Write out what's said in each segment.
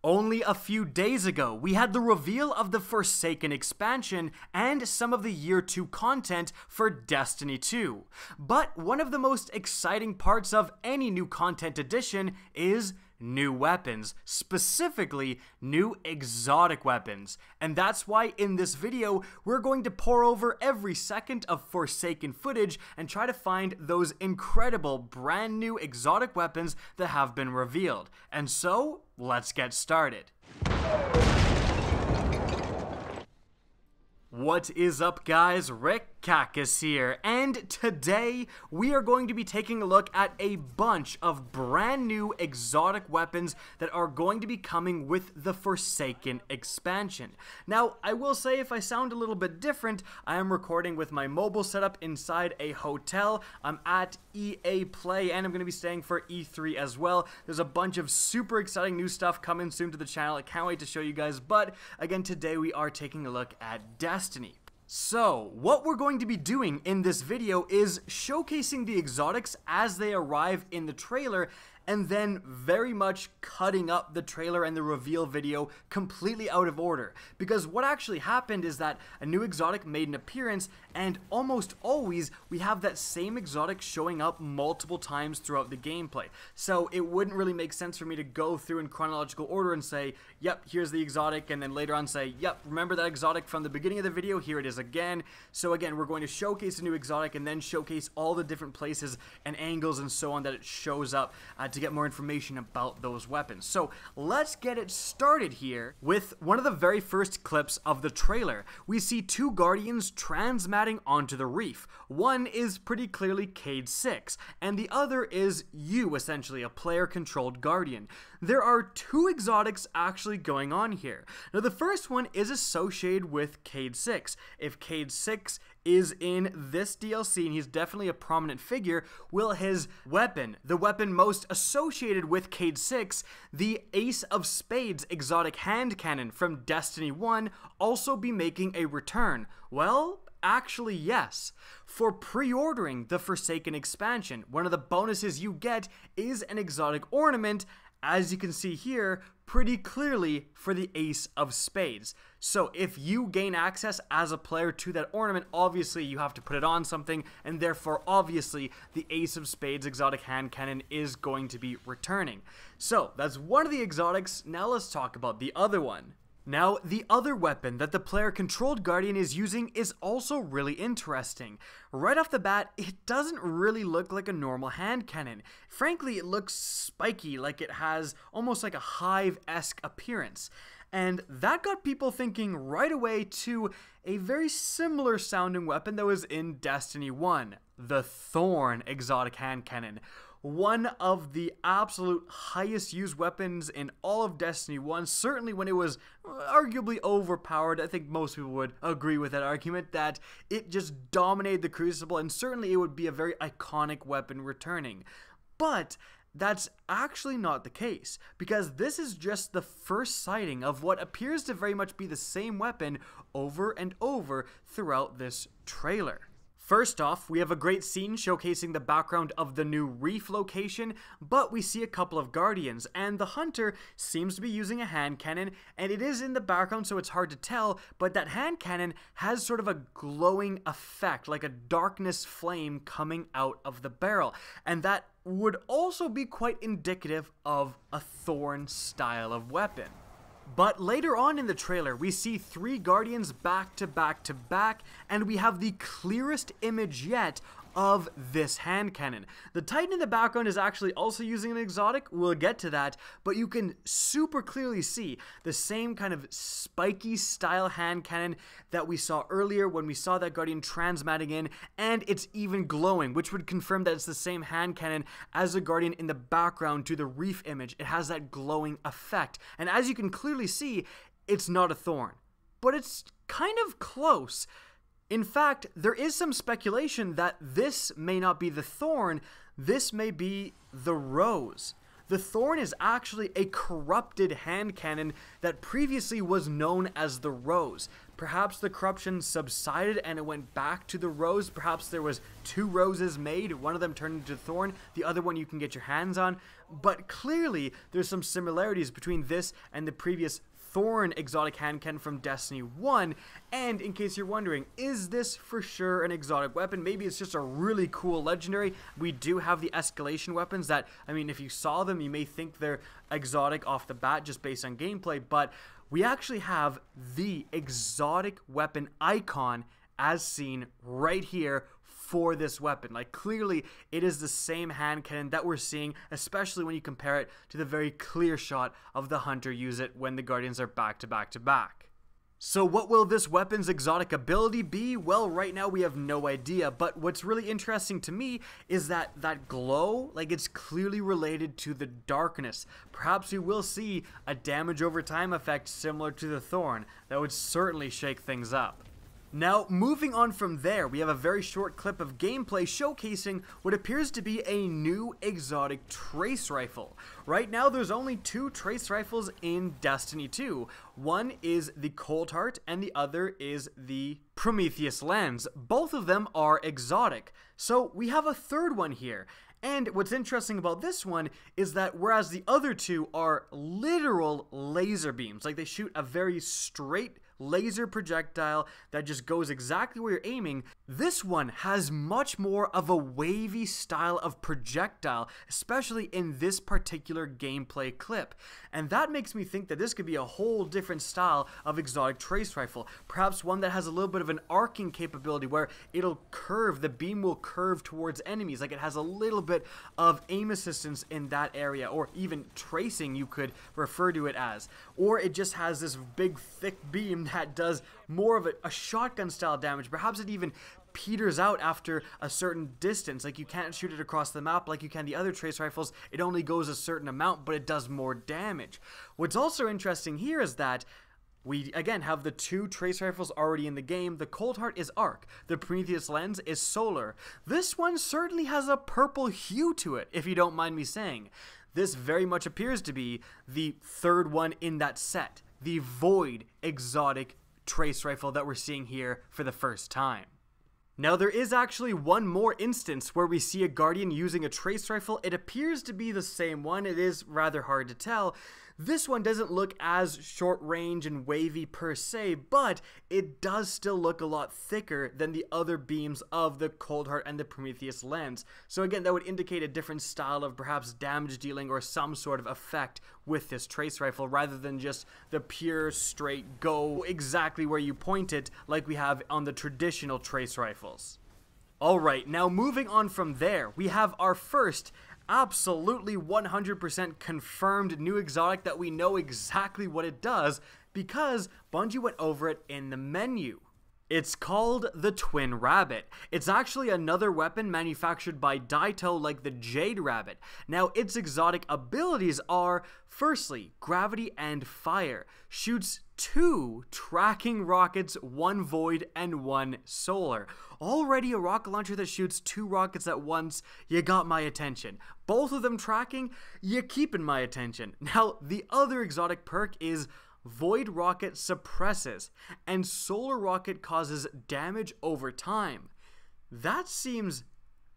Only a few days ago, we had the reveal of the Forsaken expansion and some of the Year 2 content for Destiny 2. But one of the most exciting parts of any new content addition is new weapons, specifically new exotic weapons. And that's why in this video, we're going to pour over every second of Forsaken footage and try to find those incredible brand new exotic weapons that have been revealed. And so, let's get started. What is up, guys? Rick Cacus here, and today we are going to be taking a look at a bunch of brand new exotic weapons that are going to be coming with the Forsaken expansion. Now, I will say if I sound a little bit different, I am recording with my mobile setup inside a hotel. I'm at EA Play, and I'm going to be staying for E3 as well. There's a bunch of super exciting new stuff coming soon to the channel. I can't wait to show you guys, but again, today we are taking a look at Destiny. So, what we're going to be doing in this video is showcasing the exotics as they arrive in the trailer, and then very much cutting up the trailer and the reveal video completely out of order. Because what actually happened is that a new exotic made an appearance, and almost always we have that same exotic showing up multiple times throughout the gameplay. So it wouldn't really make sense for me to go through in chronological order and say, yep, here's the exotic, and then later on say, yep, remember that exotic from the beginning of the video, here it is again. So again, we're going to showcase a new exotic and then showcase all the different places and angles and so on that it shows up to get more information about those weapons. So let's get it started here with one of the very first clips of the trailer. We see two Guardians transmatting onto the Reef. One is pretty clearly Cade 6, and the other is you, essentially, a player-controlled Guardian. There are two exotics actually going on here. Now, the first one is associated with Cade 6. If Cade 6 is in this DLC, and he's definitely a prominent figure, will his weapon, the weapon most associated with Cade 6, the Ace of Spades exotic hand cannon from Destiny 1, also be making a return? Well, actually, yes. For pre-ordering the Forsaken expansion, one of the bonuses you get is an exotic ornament, as you can see here, pretty clearly for the Ace of Spades. So if you gain access as a player to that ornament, obviously you have to put it on something, and therefore obviously the Ace of Spades exotic hand cannon is going to be returning. So that's one of the exotics. Now let's talk about the other one. Now, the other weapon that the player-controlled Guardian is using is also really interesting. Right off the bat, it doesn't really look like a normal hand cannon. Frankly, it looks spiky, like it has almost like a hive-esque appearance. And that got people thinking right away to a very similar sounding weapon that was in Destiny 1, the Thorn exotic hand cannon. One of the absolute highest used weapons in all of Destiny 1, certainly when it was arguably overpowered. I think most people would agree with that argument, that it just dominated the Crucible, and certainly it would be a very iconic weapon returning. But that's actually not the case, because this is just the first sighting of what appears to very much be the same weapon over and over throughout this trailer. First off, we have a great scene showcasing the background of the new Reef location, but we see a couple of Guardians, and the Hunter seems to be using a hand cannon, and it is in the background so it's hard to tell, but that hand cannon has sort of a glowing effect, like a darkness flame coming out of the barrel, and that would also be quite indicative of a Thorn style of weapon. But later on in the trailer, we see three Guardians back to back to back, and we have the clearest image yet of this hand cannon. The Titan in the background is actually also using an exotic, we'll get to that, but you can super clearly see the same kind of spiky style hand cannon that we saw earlier when we saw that Guardian transmatting in, and it's even glowing, which would confirm that it's the same hand cannon as the Guardian in the background to the Reef image. It has that glowing effect, and as you can clearly see, it's not a Thorn, but it's kind of close. In fact, there is some speculation that this may not be the Thorn, this may be the Rose. The Thorn is actually a corrupted hand cannon that previously was known as the Rose. Perhaps the corruption subsided and it went back to the rose. Perhaps there was 2 roses made. One of them turned into thorn. The other one you can get your hands on. But clearly, there's some similarities between this and the previous Thorn exotic hand cannon from Destiny 1, and in case you're wondering, is this for sure an exotic weapon? Maybe it's just a really cool legendary. We do have the Escalation Weapons that, I mean, if you saw them, you may think they're exotic off the bat just based on gameplay, but we actually have the exotic weapon icon as seen right here for this weapon. Like, clearly it is the same hand cannon that we're seeing, especially when you compare it to the very clear shot of the hunter use it when the guardians are back to back to back. So what will this weapon's exotic ability be? Well, right now we have no idea, but what's really interesting to me is that glow, like, it's clearly related to the darkness. Perhaps we will see a damage over time effect similar to the Thorn. That would certainly shake things up. Now, moving on from there, we have a very short clip of gameplay showcasing what appears to be a new exotic trace rifle. Right now, there's only 2 trace rifles in Destiny 2. One is the Cold Heart, and the other is the Prometheus Lens. Both of them are exotic. So, we have a third one here. And what's interesting about this one is that whereas the other 2 are literal laser beams, like they shoot a very straight laser projectile that just goes exactly where you're aiming, this one has much more of a wavy style of projectile, especially in this particular gameplay clip. And that makes me think that this could be a whole different style of exotic trace rifle. Perhaps one that has a little bit of an arcing capability where it'll curve, the beam will curve towards enemies, like it has a little bit of aim assistance in that area, or even tracing you could refer to it as. Or it just has this big thick beam that does more of a shotgun style damage. Perhaps it even peters out after a certain distance, like you can't shoot it across the map like you can the other trace rifles. It only goes a certain amount, but it does more damage. What's also interesting here is that we, again, have the 2 trace rifles already in the game. The Cold Heart is arc. The Prometheus Lens is solar. This one certainly has a purple hue to it, if you don't mind me saying. This very much appears to be the third one in that set, the Void exotic trace rifle that we're seeing here for the first time. Now, there is actually one more instance where we see a Guardian using a trace rifle. It appears to be the same one. It is rather hard to tell. This one doesn't look as short range and wavy per se, but it does still look a lot thicker than the other beams of the Cold Heart and the Prometheus Lens. So again, that would indicate a different style of perhaps damage dealing or some sort of effect with this trace rifle, rather than just the pure straight go exactly where you point it like we have on the traditional trace rifles. Alright, now moving on from there, we have our first absolutely 100% confirmed new exotic that we know exactly what it does because Bungie went over it in the menu. It's called the Twin Rabbit. It's actually another weapon manufactured by Daito like the Jade Rabbit. Now, its exotic abilities are, firstly, gravity and fire. Shoots 2 tracking rockets, 1 void and 1 solar. Already a rocket launcher that shoots 2 rockets at once, you got my attention. Both of them tracking, you keeping my attention. Now, the other exotic perk is Void Rocket suppresses, and Solar Rocket causes damage over time. That seems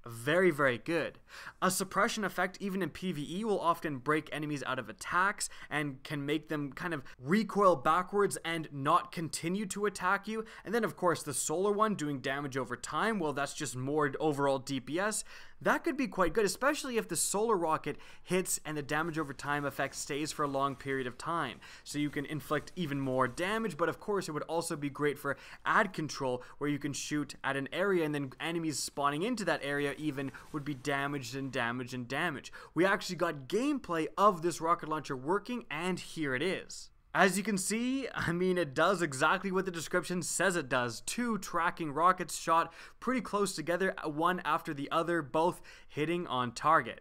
very, very good. A suppression effect, even in PvE, will often break enemies out of attacks and can make them kind of recoil backwards and not continue to attack you. And then, of course, the solar one doing damage over time, well, that's just more overall DPS. That could be quite good, especially if the solar rocket hits and the damage over time effect stays for a long period of time. So you can inflict even more damage, but of course it would also be great for ad control, where you can shoot at an area and then enemies spawning into that area even would be damaged and damaged and damaged. We actually got gameplay of this rocket launcher working, and here it is. As you can see, I mean, it does exactly what the description says it does. 2 tracking rockets shot pretty close together, one after the other, both hitting on target.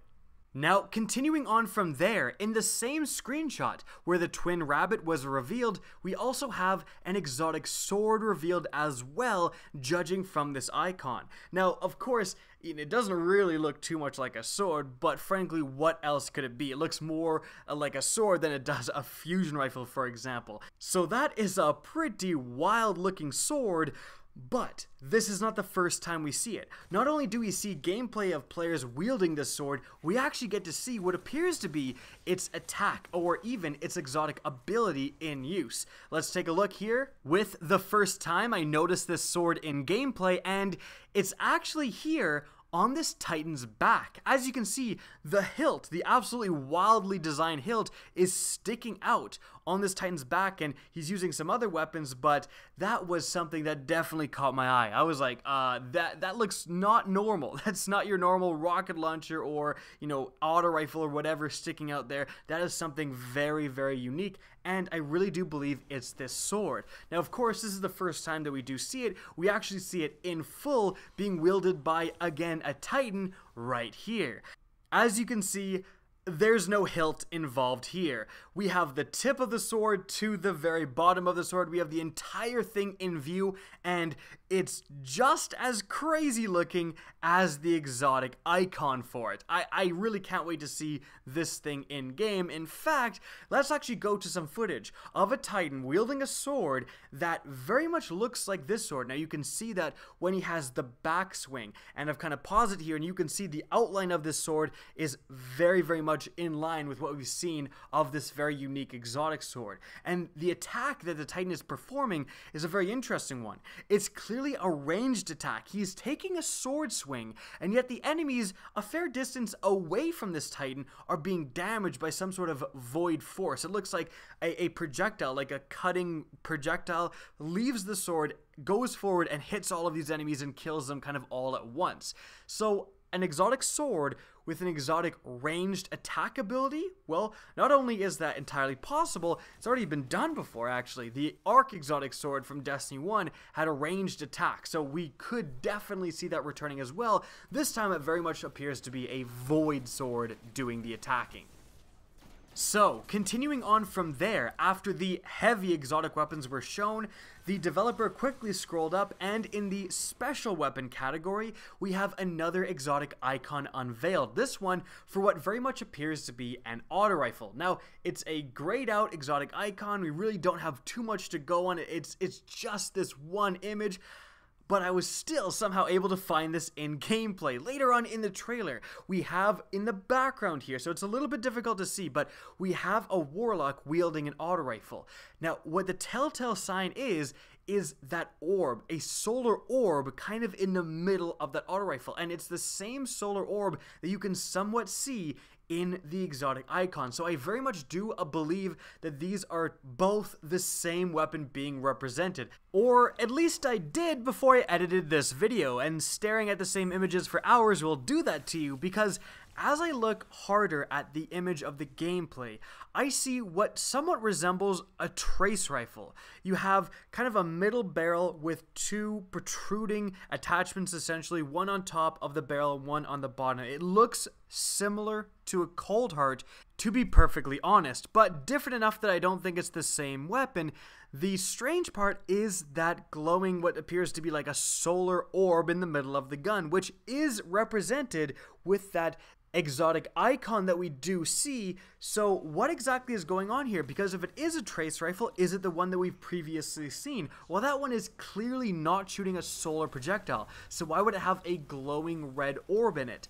Now, continuing on from there, in the same screenshot where the twin rabbit was revealed, we also have an exotic sword revealed as well, judging from this icon. Now, of course, it doesn't really look too much like a sword, but frankly, what else could it be? It looks more like a sword than it does a fusion rifle, for example. So that is a pretty wild-looking sword. But this is not the first time we see it. Not only do we see gameplay of players wielding this sword, we actually get to see what appears to be its attack or even its exotic ability in use. Let's take a look here. With the first time I noticed this sword in gameplay, and it's actually here on this Titan's back. As you can see, the hilt, the absolutely wildly designed hilt, is sticking out on this Titan's back, and he's using some other weapons, but that was something that definitely caught my eye. I was like, that looks not normal. That's not your normal rocket launcher or, auto rifle or whatever sticking out there. That is something very, very unique, and I really do believe it's this sword. Now, of course, this is the first time that we do see it. We actually see it in full being wielded by, again, a Titan right here. As you can see, there's no hilt involved here. We have the tip of the sword to the very bottom of the sword. We have the entire thing in view, and it's just as crazy looking as the exotic icon for it. I really can't wait to see this thing in game. In fact, let's actually go to some footage of a Titan wielding a sword that very much looks like this sword. Now you can see that when he has the backswing, and I've kind of paused it here, and you can see the outline of this sword is very, very much in line with what we've seen of this very unique exotic sword. And the attack that the Titan is performing is a very interesting one. It's clearly a ranged attack. He's taking a sword swing, and yet the enemies a fair distance away from this Titan are being damaged by some sort of void force. It looks like a projectile, like a cutting projectile, leaves the sword, goes forward, and hits all of these enemies and kills them kind of all at once. So an exotic sword with an exotic ranged attack ability? Well, not only is that entirely possible, it's already been done before, actually. The Arc exotic sword from Destiny 1 had a ranged attack, so we could definitely see that returning as well. This time it very much appears to be a void sword doing the attacking. So, continuing on from there, after the heavy exotic weapons were shown, the developer quickly scrolled up, and in the special weapon category, we have another exotic icon unveiled. This one for what very much appears to be an auto rifle. Now, it's a grayed out exotic icon. We really don't have too much to go on. It's just this one image. But I was still somehow able to find this in gameplay. Later on in the trailer, we have in the background here, so it's a little bit difficult to see, but we have a warlock wielding an auto rifle. Now, what the telltale sign is that orb, a solar orb kind of in the middle of that auto rifle, and it's the same solar orb that you can somewhat see in the exotic icon. So I very much do believe that these are both the same weapon being represented. Or at least I did before I edited this video, and staring at the same images for hours will do that to you, because as I look harder at the image of the gameplay, I see what somewhat resembles a trace rifle. You have kind of a middle barrel with two protruding attachments, essentially, one on top of the barrel and one on the bottom. It looks similar to a Cold Heart, to be perfectly honest, but different enough that I don't think it's the same weapon. The strange part is that glowing what appears to be like a solar orb in the middle of the gun, which is represented with that exotic icon that we do see. So what exactly is going on here? Because if it is a trace rifle, is it the one that we've previously seen? Well, that one is clearly not shooting a solar projectile, so why would it have a glowing red orb in it?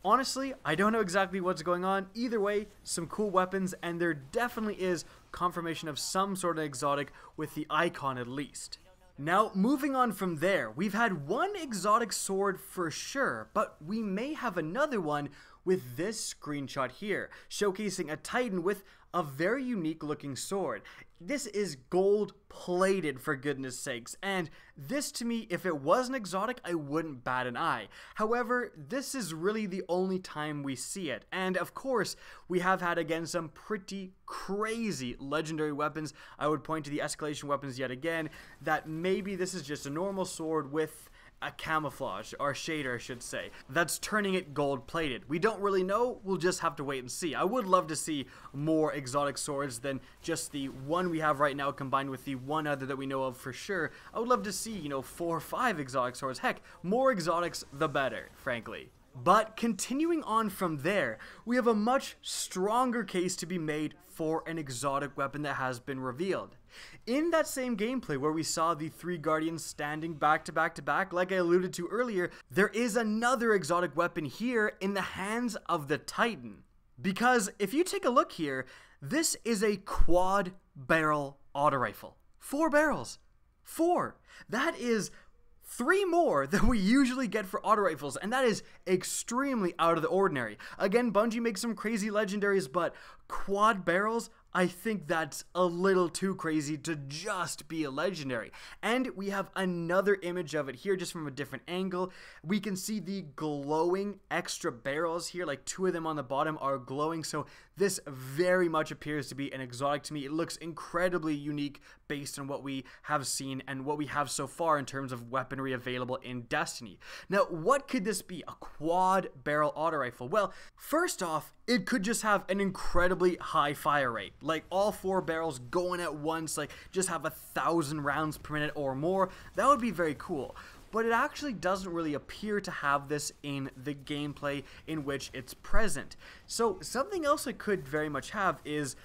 Honestly, I don't know exactly what's going on. Either way, some cool weapons, and there definitely is confirmation of some sort of exotic with the icon at least. Now, moving on from there, we've had one exotic sword for sure, but we may have another one with this screenshot here, showcasing a Titan with a very unique looking sword. This is gold plated, for goodness sakes, and this to me, if it was an exotic, I wouldn't bat an eye. However, this is really the only time we see it, and of course, we have had again some pretty crazy legendary weapons. I would point to the Escalation Weapons yet again, that maybe this is just a normal sword with a camouflage, or shader I should say, that's turning it gold plated. We don't really know, we'll just have to wait and see. I would love to see more exotic swords than just the one we have right now combined with the one other that we know of for sure. I would love to see, you know, 4 or 5 exotic swords. Heck, more exotics the better, frankly. But continuing on from there, we have a much stronger case to be made for an exotic weapon that has been revealed. In that same gameplay where we saw the 3 guardians standing back to back to back, like I alluded to earlier, there is another exotic weapon here in the hands of the Titan. Because if you take a look here, this is a quad barrel auto rifle. 4 barrels. 4. That is 3 more than we usually get for auto rifles, and that is extremely out of the ordinary. Again, Bungie makes some crazy legendaries, but quad barrels, I think that's a little too crazy to just be a legendary. And we have another image of it here just from a different angle. We can see the glowing extra barrels here, like 2 of them on the bottom are glowing, so this very much appears to be an exotic to me. It looks incredibly unique based on what we have seen and what we have so far in terms of weaponry available in Destiny. Now, what could this be? A quad barrel auto rifle? Well, first off, it could just have an incredibly high fire rate. Like all 4 barrels going at once, like just have 1,000 rounds per minute or more. That would be very cool. But it actually doesn't really appear to have this in the gameplay in which it's present. So something else it could very much have is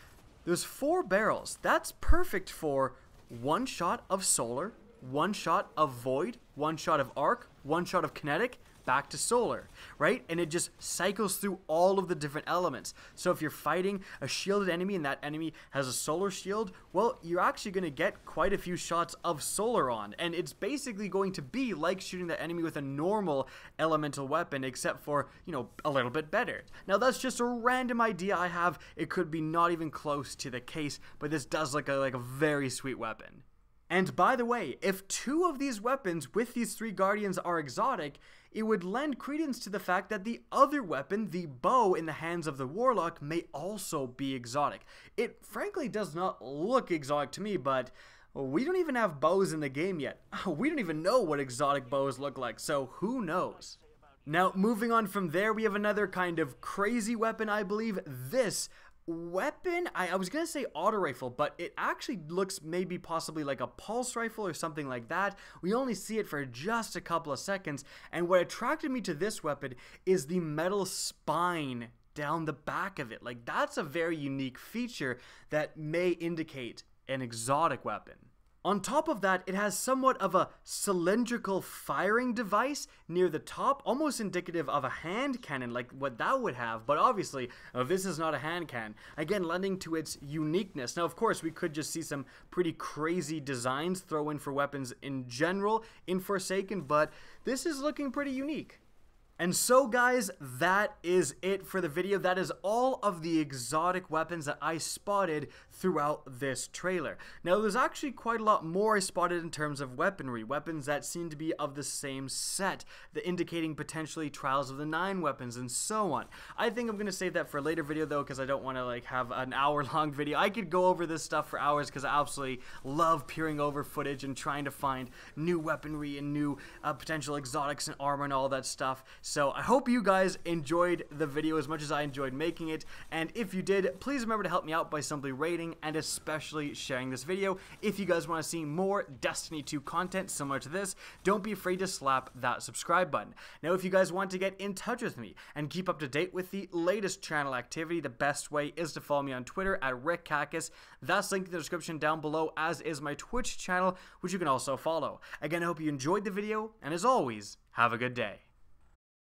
there's 4 barrels. That's perfect for 1 shot of solar, 1 shot of void, 1 shot of arc, 1 shot of kinetic, back to solar, right? And it just cycles through all of the different elements. So if you're fighting a shielded enemy and that enemy has a solar shield, well, you're actually going to get quite a few shots of solar on, and it's basically going to be like shooting the enemy with a normal elemental weapon, except for, you know, a little bit better. Now that's just a random idea I have. It could be not even close to the case, but this does look like a very sweet weapon. And by the way, if 2 of these weapons with these 3 guardians are exotic, it would lend credence to the fact that the other weapon, the bow in the hands of the warlock, may also be exotic. It frankly does not look exotic to me, but we don't even have bows in the game yet. We don't even know what exotic bows look like, so who knows? Now, moving on from there, we have another kind of crazy weapon, I believe. This weapon, I was gonna say auto rifle, but it actually looks maybe possibly like a pulse rifle or something like that. We only see it for just a couple of seconds, and what attracted me to this weapon is the metal spine down the back of it. Like, that's a very unique feature that may indicate an exotic weapon. On top of that, it has somewhat of a cylindrical firing device near the top, almost indicative of a hand cannon, like what that would have, but obviously, this is not a hand cannon. Again, lending to its uniqueness. Now, of course, we could just see some pretty crazy designs throw in for weapons in general in Forsaken, but this is looking pretty unique. And so guys, that is it for the video. That is all of the exotic weapons that I spotted throughout this trailer. Now there's actually quite a lot more I spotted in terms of weaponry, weapons that seem to be of the same set, indicating potentially Trials of the 9 weapons and so on. I think I'm going to save that for a later video though, because I don't want to like have an hour-long video. I could go over this stuff for hours because I absolutely love peering over footage and trying to find new weaponry and new potential exotics and armor and all that stuff. So I hope you guys enjoyed the video as much as I enjoyed making it, and if you did, please remember to help me out by simply rating and especially sharing this video. If you guys want to see more Destiny 2 content similar to this, don't be afraid to slap that subscribe button. Now if you guys want to get in touch with me and keep up to date with the latest channel activity, the best way is to follow me on Twitter at RickCacus. That's linked in the description down below, as is my Twitch channel, which you can also follow. Again, I hope you enjoyed the video, and as always, have a good day.